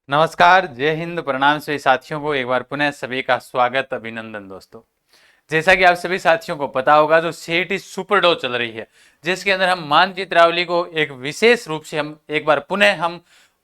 नमस्कार, जय हिंद, प्रणाम सभी साथियों को एक बार पुनः सभी का स्वागत, अभिनंदन दोस्तों। जैसा कि आप सभी साथियों को पता होगा, जो सीईटी सुपर डो चल रही है, जिसके अंदर हम मानचित्रावली को एक विशेष रूप से हम एक बार पुनः हम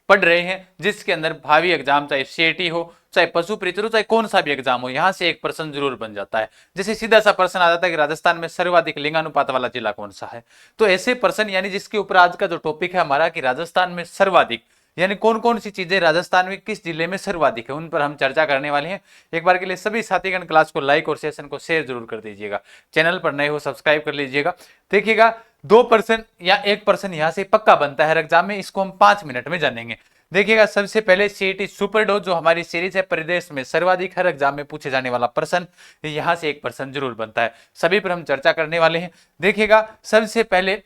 पढ़ रहे हैं, जिसके अंदर भावी एग्जाम चाहे सीईटी हो, चाहे पशु प्रीतर हो, चाहे कौन सा भी एग्जाम हो, यहाँ से एक प्रश्न जरूर बन जाता है। जैसे सीधा सा प्रश्न आ जाता है कि राजस्थान में सर्वाधिक लिंगानुपात वाला जिला कौन सा है। तो ऐसे प्रश्न यानी जिसके ऊपर आज का जो टॉपिक है हमारा कि राजस्थान में सर्वाधिक यानी कौन कौन सी चीजें राजस्थान में किस जिले में सर्वाधिक है, उन पर हम चर्चा करने वाले हैं। एक बार के लिए सभी साथीगण क्लास को लाइक और सेशन को शेयर जरूर कर दीजिएगा। चैनल पर नए हो सब्सक्राइब कर लीजिएगा। देखिएगा 2% या 1% यहाँ से पक्का बनता है हर एग्जाम में, इसको हम 5 मिनट में जानेंगे। देखिएगा सबसे पहले सीईटी सुपर डो जो हमारी सीरीज है प्रदेश में सर्वाधिक हर एग्जाम में पूछे जाने वाला प्रश्न, यहाँ से 1% जरूर बनता है, सभी पर हम चर्चा करने वाले हैं। देखिएगा सबसे पहले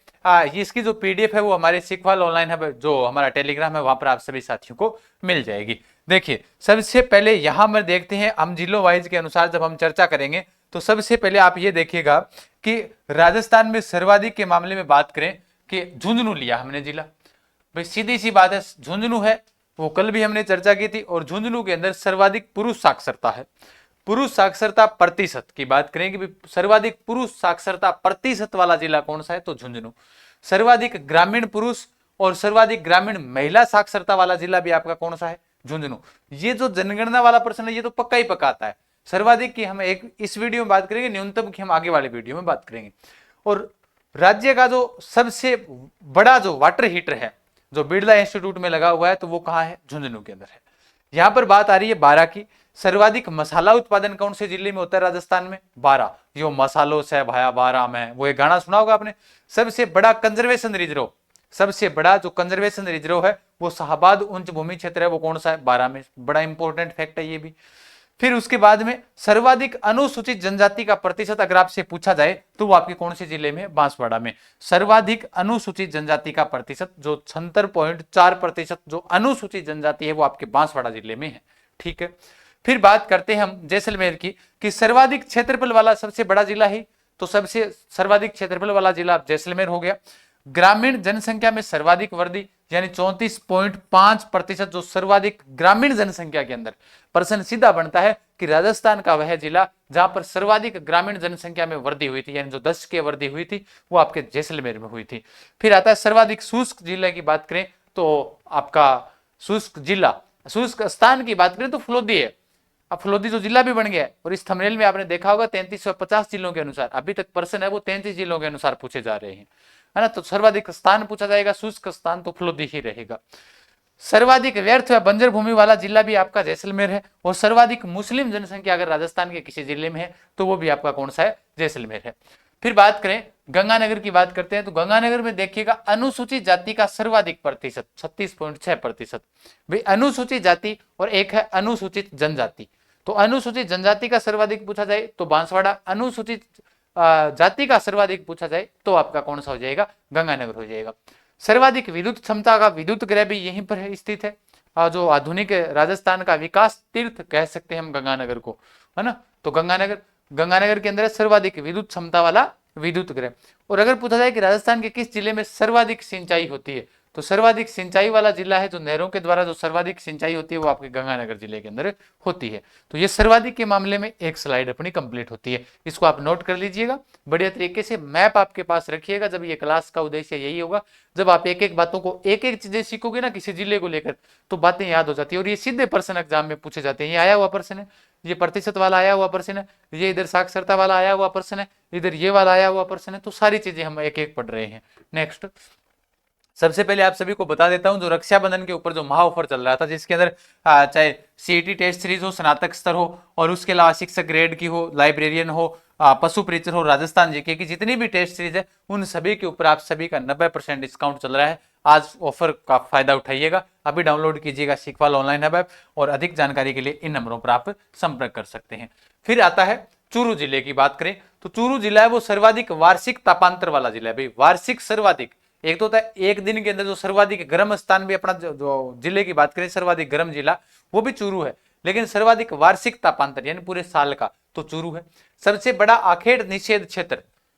इसकी जो पीडीएफ है वो हमारे सीखवाल ऑनलाइन है, जो हमारा टेलीग्राम है, वहां पर आप सभी साथियों को मिल जाएगी। देखिए सबसे पहले यहां पर देखते हैं हम जिलों वाइज के अनुसार जब हम चर्चा करेंगे, तो सबसे पहले आप ये देखिएगा कि राजस्थान में सर्वाधिक के मामले में बात करें कि झुंझुनू लिया हमने जिला। भाई सीधी सी बात है, झुंझुनू है, वो कल भी हमने चर्चा की थी, और झुंझुनू के अंदर सर्वाधिक पुरुष साक्षरता है। पुरुष साक्षरता प्रतिशत की बात करें कि सर्वाधिक पुरुष साक्षरता प्रतिशत वाला जिला कौन सा है, तो झुंझुनू। सर्वाधिक ग्रामीण पुरुष और सर्वाधिक ग्रामीण महिला साक्षरता वाला जिला भी आपका कौन सा है, झुंझुनू। ये जो जनगणना वाला प्रश्न है ये तो पक्का ही पक्का आता है। सर्वाधिक की हम एक इस वीडियो में बात करेंगे, न्यूनतम की हम आगे वाले वीडियो में बात करेंगे। और राज्य का जो सबसे बड़ा जो वाटर हीटर है जो बिरला इंस्टीट्यूट में लगा हुआ है, तो वो कहाँ है, झुंझुनू के अंदर है। यहां पर बात आ रही है 12 की। सर्वाधिक मसाला उत्पादन कौन से जिले में होता है राजस्थान में, 12। यो मसालो से भाया 12 में, वो एक गाना सुना होगा आपने। सबसे बड़ा कंजर्वेशन रिजर्व, सबसे बड़ा जो कंजर्वेशन रिजर्व है वो शाहबाद उच्च भूमि क्षेत्र है, वो कौन सा है, 12 में। बड़ा इंपॉर्टेंट फैक्ट है ये भी। फिर उसके बाद में सर्वाधिक अनुसूचित जनजाति का प्रतिशत अगर आपसे पूछा जाए तो वो आपके कौन से जिले में, बांसवाड़ा में। सर्वाधिक अनुसूचित जनजाति का प्रतिशत जो 76.4% जो अनुसूचित जनजाति है वो आपके बांसवाड़ा जिले में है। ठीक है। फिर बात करते हैं हम जैसलमेर की कि सर्वाधिक क्षेत्रफल वाला सबसे बड़ा जिला है, तो सबसे सर्वाधिक क्षेत्रफल वाला जिला जैसलमेर हो गया। ग्रामीण जनसंख्या में सर्वाधिक वृद्धि यानी 34.5% जो सर्वाधिक ग्रामीण जनसंख्या के अंदर प्रश्न सीधा बनता है कि राजस्थान का वह जिला जहां पर सर्वाधिक ग्रामीण जनसंख्या में वृद्धि हुई थी, यानी जो 10 की वृद्धि हुई थी वो आपके जैसलमेर में हुई थी। फिर आता है सर्वाधिक शुष्क जिले की बात करें तो आपका शुष्क जिला, शुष्क स्थान की बात करें तो फलोदी है। अब फलोदी जो जिला भी बन गया है, और इस थंबनेल में आपने देखा होगा 3350 जिलों के अनुसार अभी तक प्रश्न है वो 33 जिलों के अनुसार पूछे जा रहे हैं, है ना। तो सर्वाधिक स्थान पूछा जाएगा, शुष्क स्थान तो फलोदी ही रहेगा। सर्वाधिक व्यर्थ या बंजर भूमि वाला जिला भी आपका जैसलमेर है, और सर्वाधिक मुस्लिम जनसंख्या अगर राजस्थान के किसी जिले में है तो वो भी आपका कौन सा है, जैसलमेर है। फिर बात करें गंगानगर की, बात करते हैं तो गंगानगर में देखिएगा अनुसूचित जाति का सर्वाधिक प्रतिशत 36.6%। भाई अनुसूचित जाति और एक है अनुसूचित जनजाति, तो अनुसूचित जनजाति का सर्वाधिक पूछा जाए तो बांसवाड़ा, अनुसूचित जाति का सर्वाधिक पूछा जाए तो आपका कौन सा हो जाएगा, गंगानगर हो जाएगा। सर्वाधिक विद्युत क्षमता का विद्युत गृह भी यहीं पर स्थित है, जो आधुनिक राजस्थान का विकास तीर्थ कह सकते हैं हम गंगानगर को, है ना। तो गंगानगर के अंदर सर्वाधिक विद्युत क्षमता वाला विद्युत गृह। और अगर पूछा जाए कि राजस्थान के किस जिले में सर्वाधिक सिंचाई होती है, तो सर्वाधिक सिंचाई वाला जिला है, जो नहरों के द्वारा जो सर्वाधिक सिंचाई होती है वो आपके गंगानगर जिले के अंदर होती है। तो ये सर्वाधिक के मामले में एक स्लाइड अपनी कंप्लीट होती है, इसको आप नोट कर लीजिएगा बढ़िया तरीके से, मैप आपके पास रखिएगा। जब ये क्लास का उद्देश्य यही होगा, जब आप एक एक बातों को एक एक चीजें सीखोगे ना किसी जिले को लेकर, तो बातें याद हो जाती है, और ये सीधे प्रश्न एग्जाम में पूछे जाते हैं। ये आया हुआ प्रश्न है, ये प्रतिशत वाला आया हुआ प्रश्न है, ये इधर साक्षरता वाला आया हुआ प्रश्न है, इधर ये वाला आया हुआ प्रश्न है, तो सारी चीजें हम एक एक पढ़ रहे हैं। नेक्स्ट, सबसे पहले आप सभी को बता देता हूं जो रक्षाबंधन के ऊपर जो महा ऑफर चल रहा था, जिसके अंदर चाहे सीईटी टेस्ट सीरीज हो, स्नातक स्तर हो, और उसके अलावा शिक्षक ग्रेड की हो, लाइब्रेरियन हो, पशु प्रीचर हो, राजस्थान जीके की जितनी भी टेस्ट सीरीज है उन सभी के ऊपर आप सभी का 90% डिस्काउंट चल रहा है। आज ऑफर का फायदा उठाइएगा, अभी डाउनलोड कीजिएगा सीखवाल ऑनलाइन हब ऐप, और अधिक जानकारी के लिए इन नंबरों पर आप संपर्क कर सकते हैं। फिर आता है चूरू जिले की बात करें तो चूरू जिला है वो सर्वाधिक वार्षिक तापांतर वाला जिला है। भाई वार्षिक सर्वाधिक, एक तो होता है एक दिन के अंदर जो सर्वाधिक गर्म स्थान भी अपना जो जिले की बात करें सर्वाधिक गर्म जिला वो भी चूरू है, लेकिन सर्वाधिक वार्षिक तापांतर यानी पूरे साल का तो चूरू है। सबसे बड़ा आखेट निषेध क्षेत्र,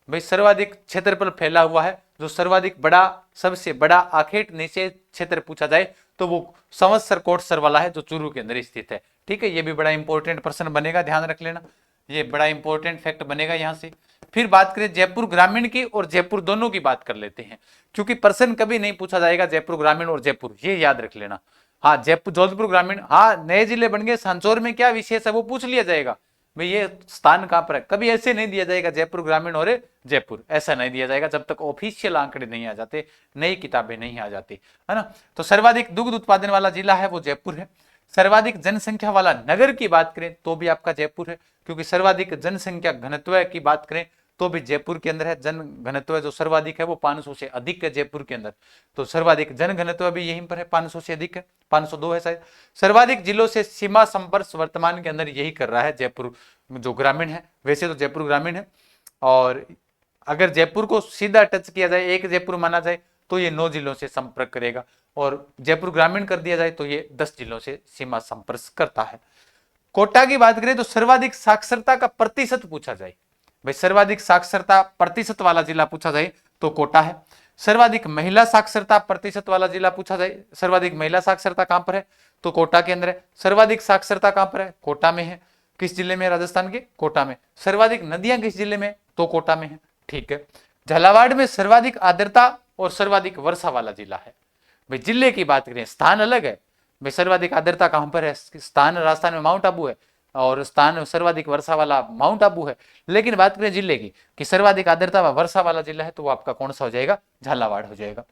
भाई सर्वाधिक क्षेत्र पर फैला हुआ है, जो सर्वाधिक बड़ा सबसे बड़ा आखेट निषेध क्षेत्र पूछा जाए तो वो संवत्सर कोटसर वाला है जो चूरू के अंदर स्थित है। ठीक है, ये भी बड़ा इंपॉर्टेंट प्रश्न बनेगा, ध्यान रख लेना, ये बड़ा इंपॉर्टेंट फैक्ट बनेगा यहाँ से। फिर बात करें जयपुर ग्रामीण की और जयपुर दोनों की बात कर लेते हैं, क्योंकि प्रश्न कभी नहीं पूछा जाएगा जयपुर ग्रामीण और जयपुर, ये याद रख लेना। हाँ जयपुर जोधपुर ग्रामीण, हाँ नए जिले बन गए, सांचौर में क्या विशेष है वो पूछ लिया जाएगा, भाई ये स्थान कहाँ पर है, कभी ऐसे नहीं दिया जाएगा जयपुर ग्रामीण और जयपुर, ऐसा नहीं दिया जाएगा जब तक ऑफिशियल आंकड़े नहीं आ जाते, नई किताबें नहीं आ जाती, है ना। तो सर्वाधिक दुग्ध उत्पादन वाला जिला है वो जयपुर है। सर्वाधिक जनसंख्या वाला नगर की बात करें तो भी आपका जयपुर है, क्योंकि सर्वाधिक जनसंख्या घनत्व की बात करें तो भी जयपुर के अंदर है। जन घनत्व जो सर्वाधिक है वो 500 से अधिक है जयपुर के अंदर, तो सर्वाधिक जन घनत्व भी यहीं पर है, 500 से अधिक है, 502 है शायद। सर्वाधिक जिलों से सीमा संपर्क वर्तमान के अंदर यही कर रहा है जयपुर जो ग्रामीण है, वैसे तो जयपुर ग्रामीण है। और अगर जयपुर को सीधा टच किया जाए, एक जयपुर माना जाए तो ये 9 जिलों से संपर्क करेगा, और जयपुर ग्रामीण कर दिया जाए तो ये 10 जिलों से सीमा संपर्क करता है। कोटा की बात करें तो सर्वाधिक साक्षरता का प्रतिशत पूछा जाए, भाई सर्वाधिक साक्षरता प्रतिशत वाला जिला पूछा जाए तो कोटा है। सर्वाधिक महिला साक्षरता प्रतिशत वाला जिला पूछा जाए, सर्वाधिक महिला साक्षरता कहां पर है तो कोटा के अंदर है। सर्वाधिक साक्षरता कहां पर है, कोटा में है। किस जिले में, राजस्थान के कोटा में। सर्वाधिक नदियां किस जिले में, तो कोटा में है। ठीक है, झालावाड़ में सर्वाधिक आर्द्रता और सर्वाधिक वर्षा वाला जिला है। भाई जिले की बात करें, स्थान अलग है, भाई सर्वाधिक आर्द्रता कहां पर है, स्थान राजस्थान में माउंट आबू है, और स्थान सर्वाधिक वर्षा वाला माउंट आबू है। लेकिन बात करें जिले की कि सर्वाधिक आर्द्रता व वर्षा वाला जिला है, तो वो आपका कौन सा हो जाएगा, झालावाड़ हो जाएगा।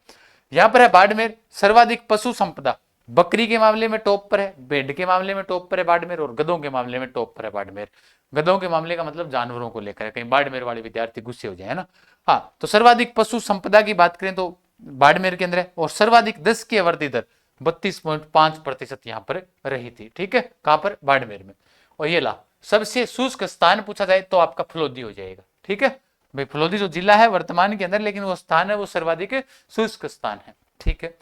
यहां पर है बाड़मेर, सर्वाधिक पशु संपदा, बकरी के मामले में टॉप पर है, भेड़ के मामले में टॉप पर है बाड़मेर, और गधों के मामले में टॉप पर है बाड़मेर। गधों के मामले का मतलब जानवरों को लेकर है, कहीं बाड़मेर वाले विद्यार्थी गुस्से हो जाए, है ना। हाँ, तो सर्वाधिक पशु संपदा की बात करें तो बाड़मेर के अंदर है, और सर्वाधिक 10 की वृद्धि दर 32.5% यहां पर रही थी। ठीक है, कहां पर, बाड़मेर में। और ये ला सबसे शुष्क स्थान पूछा जाए तो आपका फलोदी हो जाएगा। ठीक है भाई, फलोदी जो जिला है वर्तमान के अंदर, लेकिन वो स्थान है वो सर्वाधिक शुष्क स्थान है। ठीक है,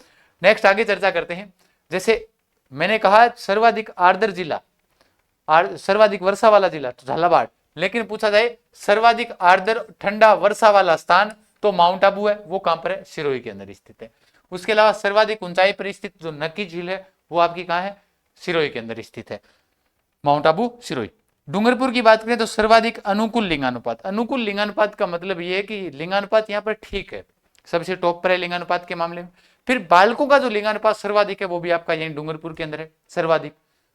नेक्स्ट आगे चर्चा करते हैं। जैसे मैंने कहा सर्वाधिक आर्द्र जिला, सर्वाधिक वर्षा वाला जिला तो झालावाड़, लेकिन पूछा जाए सर्वाधिक आर्द्र ठंडा वर्षा वाला स्थान तो माउंट आबू है, वो कहां पर है, सिरोही के अंदर स्थित है। उसके अलावा सर्वाधिक ऊंचाई पर स्थित जो नक्की झील है वो आपकी कहां है, सिरोही के अंदर स्थित है, माउंट आबू सिरोही। डूंगरपुर की बात करें तो सर्वाधिक अनुकूल लिंगानुपात, अनुकूल लिंगानुपात का मतलब यह है कि लिंगानुपात यहाँ पर ठीक है, सबसे टॉप पर है लिंगानुपात के मामले में। फिर बालकों का जो लिंगानुपात सर्वाधिक है वो भी आपका यही डूंगरपुर के अंदर है, सर्वाधिक,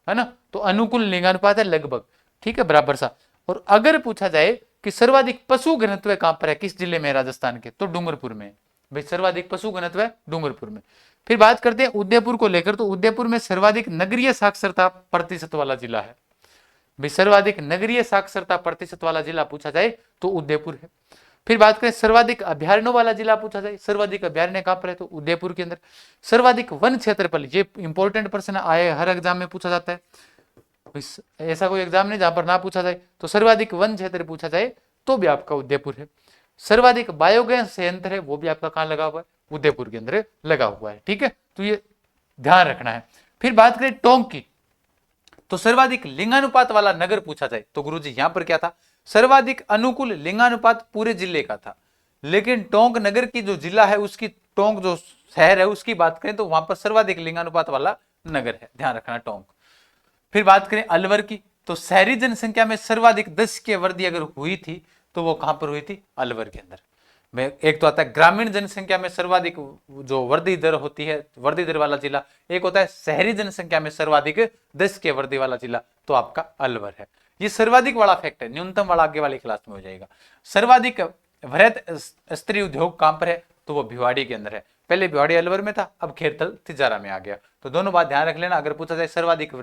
है ना। तो अनुकूल लिंगानुपात है लगभग, ठीक है, बराबर सा। और अगर पूछा जाए कि सर्वाधिक पशु घनत्व कहां पर है, किस जिले में, राजस्थान के, तो डूंगरपुर में। भाई सर्वाधिक पशु घनत्व है डूंगरपुर में। फिर बात करते हैं उदयपुर को लेकर, तो उदयपुर में सर्वाधिक नगरीय साक्षरता प्रतिशत वाला जिला है। भाई सर्वाधिक नगरीय साक्षरता प्रतिशत वाला जिला पूछा जाए तो उदयपुर है। फिर बात करें सर्वाधिक अभ्यारण्यों वाला जिला पूछा जाए, सर्वाधिक अभ्यारण्य कहां पर है, तो उदयपुर के अंदर। सर्वाधिक वन क्षेत्रफल, ये इंपॉर्टेंट प्रश्न आए, हर एग्जाम में पूछा जाता है, ऐसा कोई एग्जाम नहीं जहां पर ना पूछा जाए। तो सर्वाधिक वन क्षेत्र पूछा जाए तो भी आपका उदयपुर है। सर्वाधिक बायोगैस संयंत्र है वो भी आपका कहां लगा हुआ है, उदयपुर के अंदर लगा हुआ है। ठीक है, तो ये ध्यान रखना है। फिर बात करें टोंक की, तो सर्वाधिक लिंगानुपात वाला नगर पूछा जाए तो गुरुजी यहां पर क्या था, सर्वाधिक अनुकूल लिंगानुपात पूरे जिले का था। लेकिन टोंक नगर की जो जिला है उसकी, टोंक जो शहर है उसकी बात करें तो वहां पर सर्वाधिक लिंगानुपात वाला नगर है, ध्यान रखना टोंक। फिर बात करें अलवर की, तो शहरी जनसंख्या में सर्वाधिक 10 की वृद्धि अगर हुई थी तो वो कहां पर हुई थी, अलवर के अंदर। एक तो आता है ग्रामीण जनसंख्या में सर्वाधिक जो वृद्धि दर होती है, वृद्धि दर वाला जिला, एक होता है शहरी जनसंख्या में सर्वाधिक 10 के वृद्धि वाला जिला, तो आपका अलवर है। ये सर्वाधिक वाला फैक्ट है, न्यूनतम वाला आगे वाली क्लास में हो जाएगा। सर्वाधिक वृहत स्त्री उद्योग कहां पर है, तो वो भिवाड़ी के अंदर है। पहले भिवाड़ी अलवर में था, अब खेरथल तिजारा में आ गया। तो दोनों बात ध्यान रख लेना। अगर पूछा जाए सर्वाधिक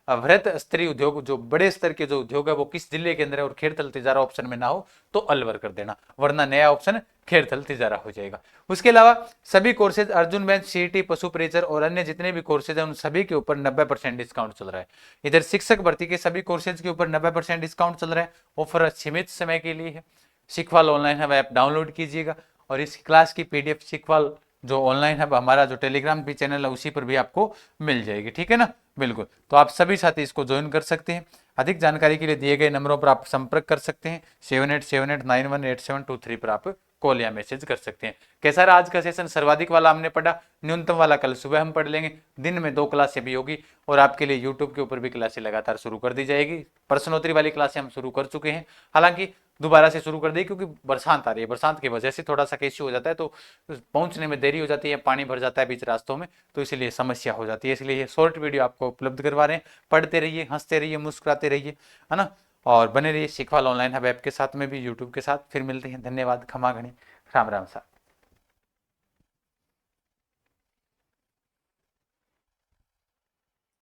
वृहत स्त्री उद्योग, जो बड़े स्तर के जो उद्योग है वो किस जिले के अंदर है, और खेरथल तिजारा ऑप्शन में ना हो तो अलवर कर देना, वरना नया ऑप्शन खेरथल तिजारा हो जाएगा। उसके अलावा सभी कोर्सेज, अर्जुन बेंच, सीईटी, पशु परिचर और अन्य जितने भी कोर्सेज हैं उन सभी के ऊपर 90% डिस्काउंट चल रहा है। इधर शिक्षक भर्ती के सभी कोर्सेज के ऊपर 90% डिस्काउंट चल रहा है। ऑफर सीमित समय के लिए है। शिखवाल ऑनलाइन हब ऐप डाउनलोड कीजिएगा, और इस क्लास की पीडीएफ शिखवाल जो ऑनलाइन हब हमारा जो टेलीग्राम भी चैनल है उसी पर भी आपको मिल जाएगी। ठीक है ना, बिल्कुल। तो आप सभी साथी इसको ज्वाइन कर सकते हैं। अधिक जानकारी के लिए दिए गए नंबरों पर आप संपर्क कर सकते हैं। 7878918723 पर आप कॉल या मैसेज कर सकते हैं। कैसा रहा आज का सेशन? सर्वाधिक वाला हमने पढ़ा, न्यूनतम वाला कल सुबह हम पढ़ लेंगे। दिन में 2 क्लासें भी होगी और आपके लिए यूट्यूब के ऊपर भी क्लासें लगातार शुरू कर दी जाएगी। प्रश्नोत्तरी वाली क्लासें हम शुरू कर चुके हैं, हालांकि दोबारा से शुरू कर दी क्योंकि बरसात आ रही है, बरसात की वजह से थोड़ा सा इश्यू हो जाता है, तो पहुंचने में देरी हो जाती है, पानी भर जाता है बीच रास्तों में, तो इसलिए समस्या हो जाती है। इसलिए ये शॉर्ट वीडियो आपको उपलब्ध करवा रहे हैं। पढ़ते रहिए, हंसते रहिए, मुस्कुराते रहिए, है ना, और बने रहिए शिखवाल ऑनलाइन हब ऐप के साथ में भी, यूट्यूब के साथ। फिर मिलते हैं, धन्यवाद, खमा घनी, राम राम साहब।